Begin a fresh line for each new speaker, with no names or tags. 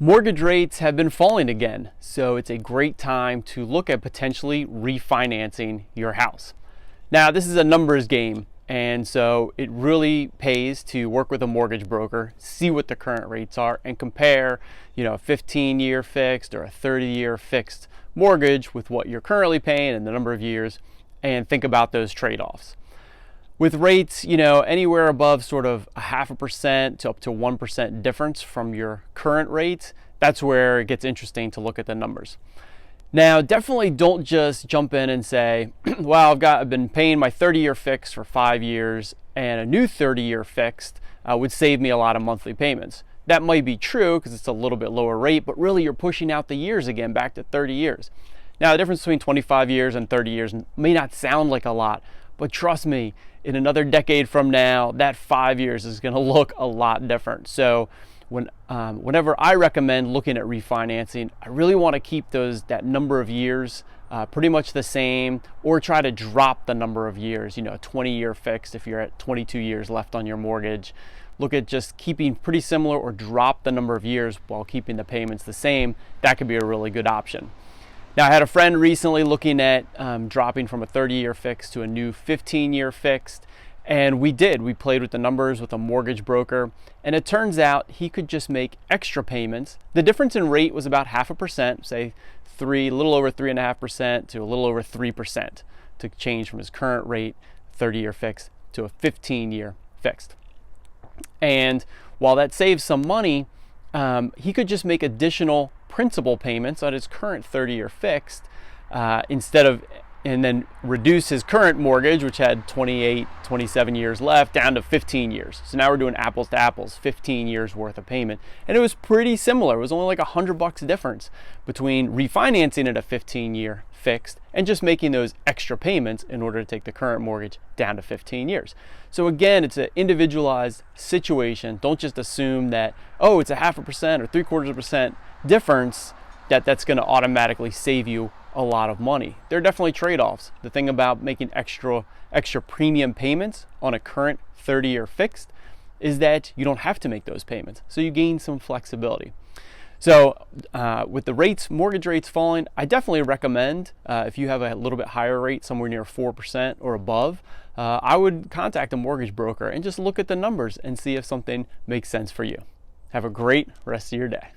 Mortgage rates have been falling again, so it's a great time to look at potentially refinancing your house. Now, this is a numbers game, and so it really pays to work with a mortgage broker, see what the current rates are, and compare, a 15-year fixed or a 30-year fixed mortgage with what you're currently paying and the number of years, and think about those trade-offs. With rates, anywhere above sort of 0.5% to up to 1% difference from your current rates, that's where it gets interesting to look at the numbers. Now, definitely don't just jump in and say, well, I've been paying my 30-year fixed for 5 years, and a new 30-year fixed would save me a lot of monthly payments. That might be true because it's a little bit lower rate, but really you're pushing out the years again back to 30 years. Now, the difference between 25 years and 30 years may not sound like a lot, but trust me, in another decade from now, that 5 years is going to look a lot different. So whenever I recommend looking at refinancing, I really want to keep that number of years pretty much the same, or try to drop the number of years, a 20-year fixed if you're at 22 years left on your mortgage. Look at just keeping pretty similar or drop the number of years while keeping the payments the same. That could be a really good option. Now, I had a friend recently looking at dropping from a 30-year fixed to a new 15-year fixed, and we played with the numbers with a mortgage broker, and it turns out he could just make extra payments. The difference in rate was about 0.5%, say a little over 3.5% to a little over 3%, to change from his current rate, 30-year fixed, to a 15-year fixed. And while that saves some money, he could just make additional principal payments on his current 30-year fixed and then reduce his current mortgage, which had 28, 27 years left, down to 15 years. So now we're doing apples to apples, 15 years worth of payment. And it was pretty similar. It was only like $100 difference between refinancing at a 15-year fixed and just making those extra payments in order to take the current mortgage down to 15 years. So again, it's an individualized situation. Don't just assume that, it's a 0.5% or 0.75% difference, that's going to automatically save you a lot of money. There are definitely trade-offs. The thing about making extra premium payments on a current 30-year fixed is that you don't have to make those payments, so you gain some flexibility. So with the mortgage rates falling, I definitely recommend, if you have a little bit higher rate, somewhere near 4% or above, I would contact a mortgage broker and just look at the numbers and see if something makes sense for you. Have a great rest of your day.